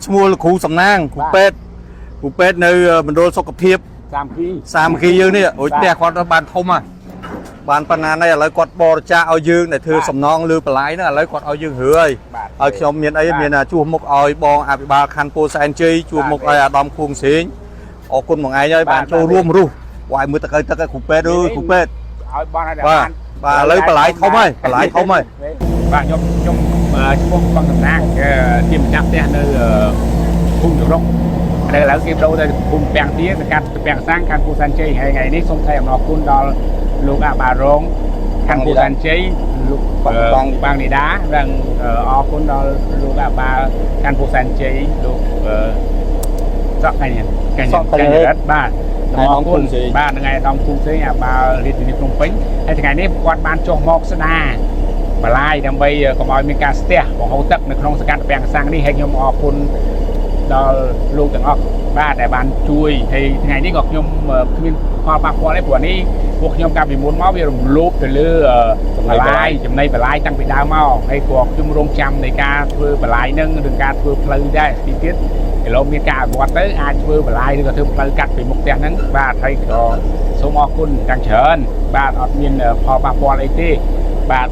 ឈ្មោះលោកគ្រូសំណាងគ្រូពេទ្យនៅមណ្ឌលសុខភាពសាមគ្គីយើងនេះអូយផ្ទះគាត់បានធំហ่ะបានប៉ុណ្ណានេះឥឡូវគាត់បរិច្ចាគឲ្យយើងដែលធ្វើសំណងលើបន្លាយហ្នឹងឥឡូវគាត់ឲ្យយើងរឿយឲ្យខ្ញុំមានអីមានជួសមុខឲ្យបងអភិបាលខណ្ឌពោធិ៍សែនជ័យជួសមុខឲ្យអាដាមខួងសេងអរគុណមួយថ្ងៃហើយបានចូលរួមរស់វាយមើលទឹកទឹកគ្រូពេទ្យអើយគ្រូពេទ្យឲ្យបានឲ្យបាទឥឡូវបន្លាយធំហើយបន្លាយធំហើយបាទខ្ញុំឈ្មោះបងសំណាងជាម្ចាស់ផ្ទះនៅភូមិចរុកឥឡូវគេបដូរទៅភូមិពាំងទាសកាត់ពាំងសាំងខណ្ឌពោធិ៍សែនជ័យហើយថ្ងៃនេះសូមថ្លែងអំណរគុណដល់លោកអបារងខណ្ឌពោធិ៍សែនជ័យលោកបាងនីដានិងអរគុណដល់លោកអបាខណ្ឌពោធិ៍សែនជ័យលោកសក់កញ្ញារិទ្ធបាទអរគុណបាទថ្ងៃអាដាមភូមិផ្សេងអាបារាជធានីភ្នំពេញហើយថ្ងៃនេះគាត់បានចុះមកស្ដារបន្លាយដើម្បីកុំឲ្យមានការស្ទះបង្ហូរទឹកនៅក្នុងសង្កាត់ពាំងសាំងនេះហើយខ្ញុំអរគុណដល់លោកទាំងអស់បាទដែលបានជួយហើយថ្ងៃនេះក៏ខ្ញុំគ្មានផលប៉ះពាល់ទេព្រោះនេះពួកខ្ញុំកាលពីមុនមកវារំលោភទៅលើបន្លាយចំណីបន្លាយតាំងពីដើមមកហើយក៏ខ្ញុំរងចាំនៃការធ្វើបន្លាយនឹងឬការធ្វើផ្លូវដែរទីទៀតឥឡូវមានការអភិវឌ្ឍទៅអាចធ្វើបន្លាយឬក៏ធ្វើផ្លូវកាត់ពីមុខផ្ទះហ្នឹងបាទហើយក៏សូមអរគុណទាំងច្រើនបាទអត់មានផលប៉ះពាល់អីទេបាទ